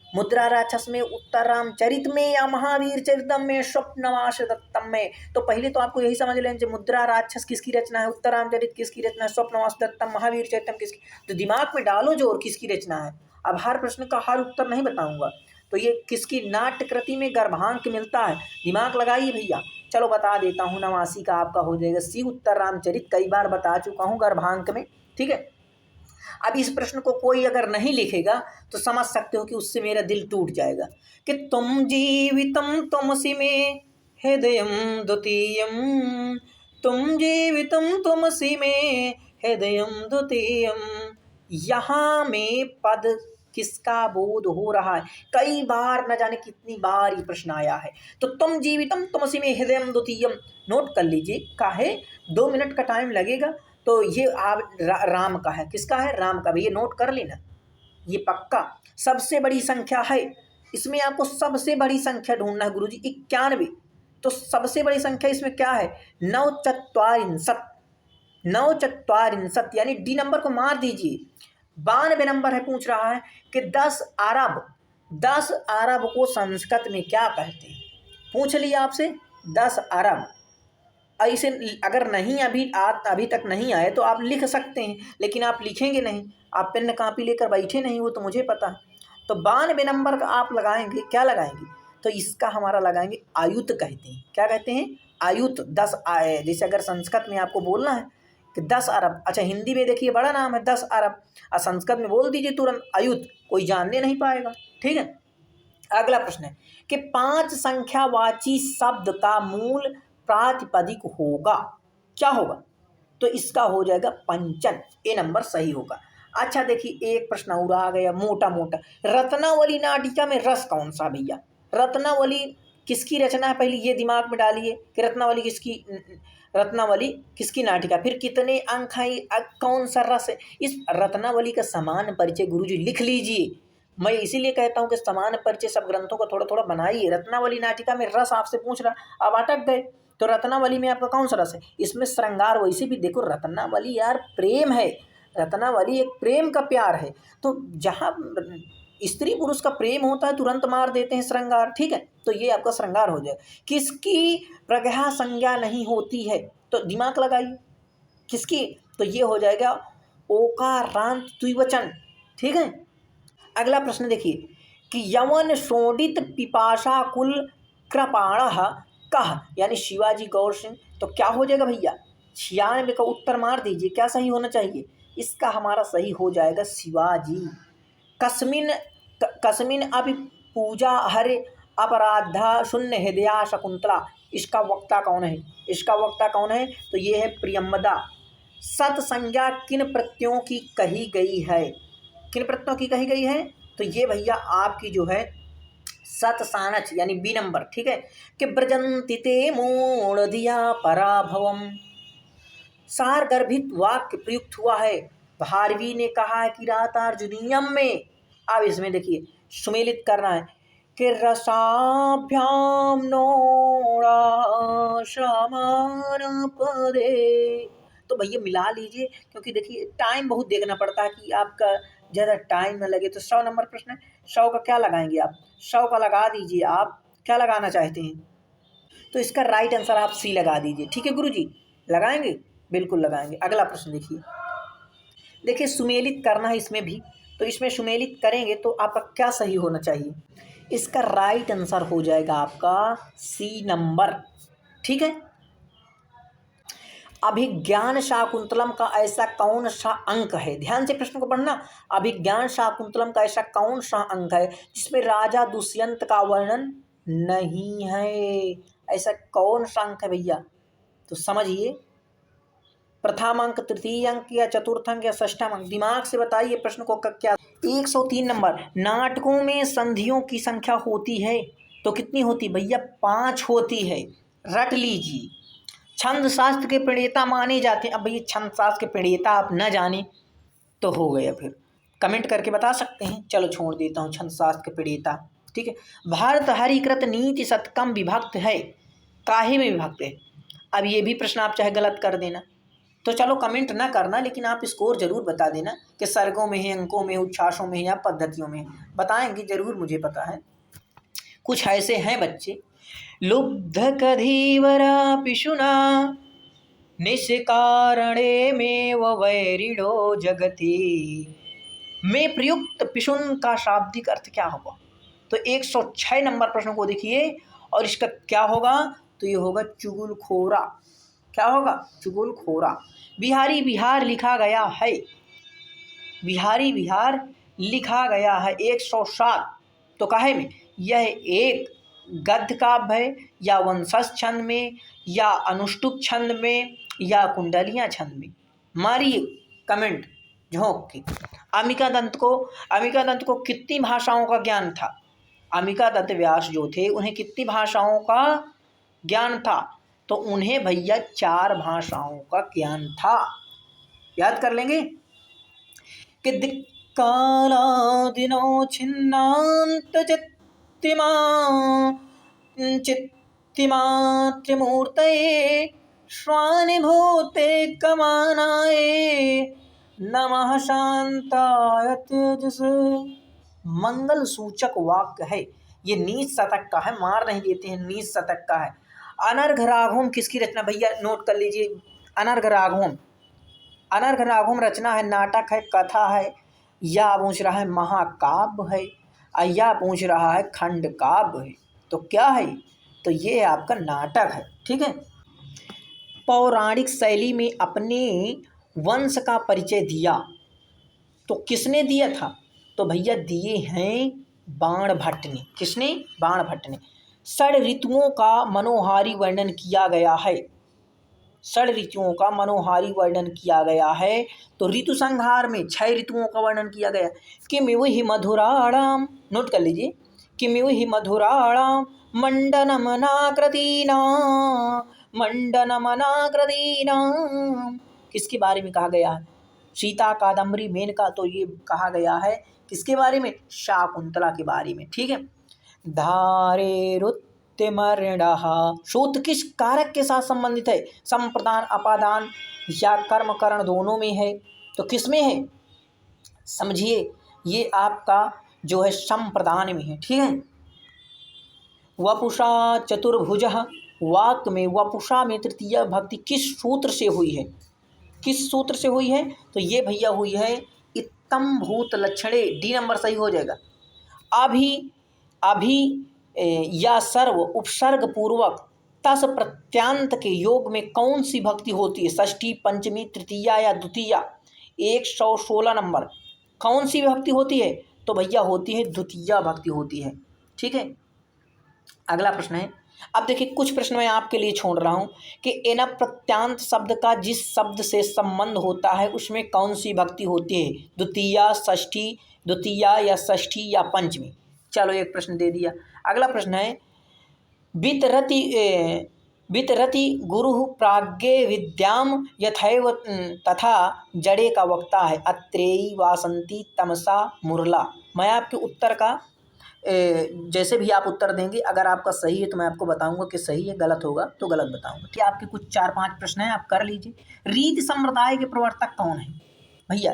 मुद्रा राक्षस में, उत्तर रामचरित में या महावीर चरितम में, स्वप्नवास दत्तम में? तो पहले तो आपको यही समझ लेना, मुद्रा राक्षस किसकी रचना है, उत्तर रामचरित किसकी रचना है, स्वप्नवास दत्तम महावीर चरितम किसकी, तो दिमाग में डालो जोर किसकी रचना है। अब हर प्रश्न का हर उत्तर नहीं बताऊंगा, तो ये किसकी नाट्य कृति में गर्भांक मिलता है, दिमाग लगाइए भैया। चलो बता देता हूँ, 89 का आपका हो जाएगा सी, उत्तर रामचरित। कई बार बता चुका हूँ गर्भांक में। ठीक है। अब इस प्रश्न को कोई अगर नहीं लिखेगा तो समझ सकते हो कि उससे मेरा दिल टूट जाएगा कि तुम जीवितम तुमसि में हृदयम द्वितीयम, तुम जीवितम तुमसि में हृदयम द्वितीयम, यहाँ में पद किसका बोध हो रहा है? कई बार, न जाने कितनी बार ये प्रश्न आया है। तो तुम जीवितम तुमसि में हृदयम द्वितीयम नोट कर लीजिए, काहे 2 मिनट का टाइम लगेगा। तो ये आप राम का है, किसका है? राम का। भैया नोट कर लेना, ये पक्का सबसे बड़ी संख्या है। इसमें आपको सबसे बड़ी संख्या ढूंढना है गुरुजी, 91। तो सबसे बड़ी संख्या इसमें क्या है? 9 चत्वारिंशत, यानी डी नंबर को मार दीजिए। 92 नंबर है, पूछ रहा है कि 10 अरब को संस्कृत में क्या कहते हैं? पूछ लिया आपसे 10 अरब। ऐसे अगर नहीं अभी तक नहीं आए तो आप लिख सकते हैं, लेकिन आप लिखेंगे नहीं, आप पेन कापी लेकर बैठे नहीं हो, तो मुझे पता है। तो 92 नंबर का आप लगाएंगे, क्या लगाएंगे? तो इसका हमारा लगाएंगे आयुत कहते हैं। क्या कहते हैं? आयुत। 10 आए, जैसे अगर संस्कृत में आपको बोलना है कि 10 अरब, अच्छा हिंदी में देखिए बड़ा नाम है 10 अरब, और संस्कृत में बोल दीजिए तुरंत आयुत, कोई जानने नहीं पाएगा। ठीक है। अगला प्रश्न है कि 5 संख्यावाची शब्द का मूल प्रातिपदिक होगा, क्या होगा? तो इसका हो जाएगा पंचन, ए नंबर सही होगा। अच्छा देखिए, एक प्रश्न और आ गया मोटा मोटा, रत्नावली नाटिका में रस कौन सा भैया? रत्नावली किसकी रचना है? पहले ये दिमाग में डालिए कि रत्नावली किसकी नाटिका, फिर कितने अंक हैं, कौन सा रस है। इस रत्नावली का समान परिचय गुरुजी लिख लीजिए। मैं इसीलिए कहता हूँ कि समान परिचय सब ग्रंथों का थोड़ा थोड़ा बनाइए। रत्नावली नाटिका में रस आपसे पूछ रहा, अब अटक गए। तो रत्नावली में आपका कौन सा रस है? इसमें श्रृंगार। वैसे भी देखो रत्नावली यार प्रेम है, रत्नावली एक प्रेम का प्यार है। तो जहाँ स्त्री पुरुष का प्रेम होता है तुरंत मार देते हैं श्रृंगार, ठीक है, तो ये आपका श्रृंगार हो जाए। किसकी प्रज्ञा संज्ञा नहीं होती है, तो दिमाग लगाइए किसकी, तो ये हो जाएगा ओकारांत द्विवचन, ठीक है। अगला प्रश्न देखिए कि यवन शोणित पिपाशा कुल कृपाण कह, यानी शिवाजी गौर सिंह, तो क्या हो जाएगा भैया 96 का उत्तर मार दीजिए, क्या सही होना चाहिए, इसका हमारा सही हो जाएगा शिवाजी। कस्मिन कस्मिन अभी पूजा हरे अपराधा शून्य हृदया शकुंतला, इसका वक्ता कौन है, इसका वक्ता कौन है, तो ये है प्रियम्बदा। सत संज्ञा किन प्रत्ययों की कही गई है, किन प्रत्ययों की कही गई है, तो ये भैया आपकी जो है सत सानच यानी बी नंबर, ठीक है, कि ब्रजंति ते मूढ़धिया पराभवम। सार गर्भित वाक्य प्रयुक्त हुआ है, भारवी ने कहा है कि रातार्जुनीयम में। अब इसमें देखिए सुमेलित करना है कि रसाभ्याम नोड़ा समान पदे, तो भैया मिला लीजिए, क्योंकि देखिए टाइम बहुत देखना पड़ता है कि आपका ज़्यादा टाइम न लगे। तो 100 नंबर प्रश्न है, 100 का क्या लगाएंगे आप, 100 का लगा दीजिए, आप क्या लगाना चाहते हैं, तो इसका राइट आंसर आप सी लगा दीजिए, ठीक है गुरुजी, लगाएंगे, बिल्कुल लगाएंगे। अगला प्रश्न देखिए, देखिए सुमेलित करना है इसमें भी, तो इसमें सुमेलित करेंगे तो आपका क्या सही होना चाहिए, इसका राइट आंसर हो जाएगा आपका सी नंबर, ठीक है। अभिज्ञान शाकुंतलम का ऐसा कौन सा अंक है, ध्यान से प्रश्न को पढ़ना, अभिज्ञान शाकुंतलम का ऐसा कौन सा अंक है जिसमें राजा दुष्यंत का वर्णन नहीं है, ऐसा कौन सा अंक है भैया, तो समझिए प्रथम अंक, तृतीय अंक या चतुर्थ अंक या षष्ठम अंक, दिमाग से बताइए प्रश्न को क्या। 103 नंबर, नाटकों में संधियों की संख्या होती है तो कितनी होती भैया, 5 होती है, रट लीजिए। छंद शास्त्र के प्रणेता माने जाते हैं, अब भैया छंद शास्त्र के प्रणेता आप न जाने तो हो गया, फिर कमेंट करके बता सकते हैं, चलो छोड़ देता हूँ छंद शास्त्र के प्रणेता, ठीक है। भारत हरिकृत नीति शतकम विभक्त है, काहे में विभक्त है, अब ये भी प्रश्न आप चाहे गलत कर देना, तो चलो कमेंट ना करना, लेकिन आप स्कोर जरूर बता देना कि सर्गों में है, अंकों में, उच्छ्वासों में या पद्धतियों में, बताएंगे जरूर, मुझे पता है कुछ ऐसे हैं बच्चे। लुब्ध कधीवरा पिशुना निष्कारणे में वैरिणो जगति में प्रयुक्त पिशुन का शाब्दिक अर्थ क्या होगा, तो 106 नंबर प्रश्न को देखिए और इसका क्या होगा, तो ये होगा चुगलखोरा, क्या होगा, चुगलखोरा। बिहारी बिहार लिखा गया है, बिहारी बिहार लिखा गया है 107, तो काहे में, यह एक गद्य काव्य है या वंशज छंद में या अनुष्टुप छंद में या कुंडलियाँ छंद में, मारिए कमेंट झोंक के। अमिका दंत को कितनी भाषाओं का ज्ञान था, अमिका दंत व्यास जो थे उन्हें कितनी भाषाओं का ज्ञान था, तो उन्हें भैया 4 भाषाओं का ज्ञान था, याद कर लेंगे कि दिक्कालादिनो छिन्नांत चित्तिमात्रमूर्तये स्वानुभूते कमानाय नमः शांताय तेजसे, मंगल सूचक वाक्य है, ये नीच शतक का है, मार नहीं देते हैं, नीच शतक का है। अनर्घ राघवम किसकी रचना, भैया नोट कर लीजिए, अनर्घ राघवम रचना है, नाटक है, कथा है, या पूछ रहा है महाकाव्य है, या पूछ रहा है खंड काव्य है, तो क्या है, तो ये आपका नाटक है, ठीक है। पौराणिक शैली में अपने वंश का परिचय दिया, तो किसने दिया था, तो भैया दिए हैं बाणभट्ट ने, किसने, बाणभट्ट ने। षड ऋतुओं का मनोहारी वर्णन किया गया है, षड ऋतुओं का मनोहारी वर्णन किया गया है, तो ऋतु संहार में 6 ऋतुओं का वर्णन किया गया। किमिव हि मधुराणाम, नोट कर लीजिए, किमिव हि मधुराणाम मंडनमनाकृतीनाम, किसके बारे में कहा गया है, सीता, कादम्बरी, मेनका, तो ये कहा गया है किसके बारे में, शाकुंतला के बारे में, ठीक है। धारेरुत्तिमर्णः, सूत्र किस कारक के साथ संबंधित है, संप्रदान, अपादान या कर्मकरण दोनों में है, तो किस में है, समझिए ये आपका जो है संप्रदान में है, ठीक है। वपुषा चतुर्भुजः, वाक में वपुषा में तृतीया भक्ति किस सूत्र से हुई है, किस सूत्र से हुई है, तो ये भैया हुई है इत्थम भूत लक्षणे, डी नंबर सही हो जाएगा। अभी अभी या सर्व उपसर्ग पूर्वक तस प्रत्यांत के योग में कौन सी भक्ति होती है, षष्ठी पंचमी तृतीया या द्वितीया। 116 नंबर कौन सी भक्ति होती है, तो भैया होती है द्वितीया भक्ति होती है, ठीक है। अगला प्रश्न है, अब देखिए कुछ प्रश्न मैं आपके लिए छोड़ रहा हूँ कि एन प्रत्यांत शब्द का जिस शब्द से संबंध होता है उसमें कौन सी भक्ति होती है, द्वितीया षष्ठी द्वितीया या षष्ठी या पंचमी। चलो एक प्रश्न दे दिया। अगला प्रश्न है, वितरति गुरु प्राज्ञे विद्याम यथैव तथा जड़े का वक्ता है, अत्रेयी वासंती तमसा मुरला। मैं आपके उत्तर का जैसे भी आप उत्तर देंगे, अगर आपका सही है तो मैं आपको बताऊंगा कि सही है, गलत होगा तो गलत बताऊंगा। ठीक है, आपके कुछ 4-5 प्रश्न हैं, आप कर लीजिए। रीति संप्रदाय के प्रवर्तक कौन है भैया,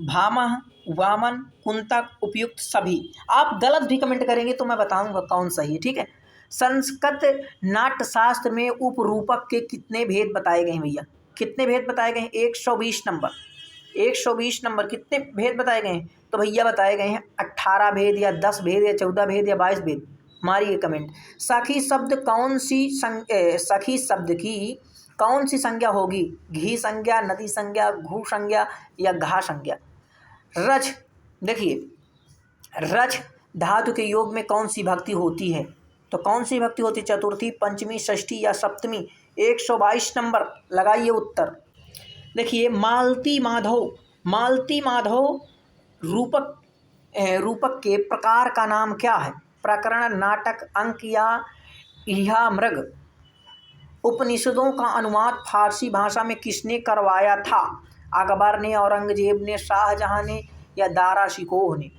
भामह, वामन, कुंतक, उपयुक्त, सभी। आप गलत भी कमेंट करेंगे तो मैं बताऊंगा कौन सही है, ठीक है। संस्कृत नाट्यशास्त्र में उपरूपक के कितने भेद बताए गए हैं भैया, कितने भेद बताए गए हैं, 120 नंबर, 120 नंबर कितने भेद बताए गए हैं, तो भैया बताए गए हैं 18 भेद या 10 भेद या 14 भेद या 22 भेद। मारिए कमेंट। सखी शब्द कौन सी सखी शब्द की कौन सी संज्ञा होगी, घी संज्ञा, नदी संज्ञा, घू संज्ञा या घा संज्ञा। रज, देखिए रज धातु के योग में कौन सी भक्ति होती है, तो कौन सी भक्ति होती है, चतुर्थी, पंचमी, षष्ठी या सप्तमी। 122 नंबर लगाइए उत्तर। देखिए मालती माधव, मालती माधव रूपक के प्रकार का नाम क्या है, प्रकरण, नाटक, अंक या इहा मृग। उपनिषदों का अनुवाद फारसी भाषा में किसने करवाया था, अकबर ने, औरंगजेब ने, शाहजहां ने या दारा शिकोह ने।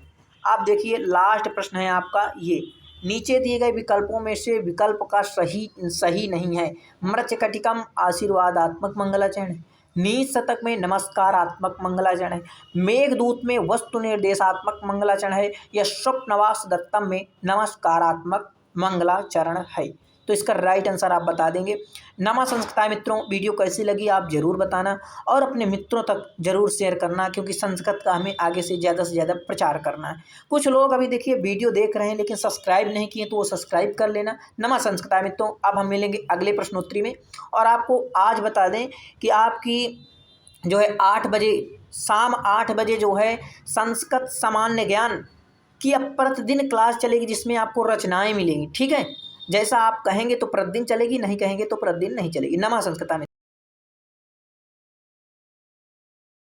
आप देखिए लास्ट प्रश्न है आपका ये, नीचे दिए गए विकल्पों में से विकल्प का सही नहीं है। मृच्छकटिकम आशीर्वादात्मक मंगलाचरण है, नीच शतक में नमस्कारात्मक मंगलाचरण है, मेघदूत में वस्तु निर्देशात्मक मंगलाचरण है या स्वप्नवास दत्तम में नमस्कारात्मक मंगलाचरण है। तो इसका राइट आंसर आप बता देंगे। नमा संस्कृत मित्रों, वीडियो कैसी लगी आप ज़रूर बताना और अपने मित्रों तक ज़रूर शेयर करना, क्योंकि संस्कृत का हमें आगे से ज़्यादा प्रचार करना है। कुछ लोग अभी देखिए वीडियो देख रहे हैं लेकिन सब्सक्राइब नहीं किए, तो वो सब्सक्राइब कर लेना। नमा संस्कृत मित्रों, अब हम मिलेंगे अगले प्रश्नोत्तरी में। और आपको आज बता दें कि आपकी जो है 8 बजे, शाम 8 बजे जो है संस्कृत सामान्य ज्ञान की अब प्रतिदिन क्लास चलेगी, जिसमें आपको रचनाएँ मिलेंगी, ठीक है। जैसा आप कहेंगे तो प्रतिदिन चलेगी, नहीं कहेंगे तो प्रतिदिन नहीं चलेगी। नमा संस्कृत मित्रों।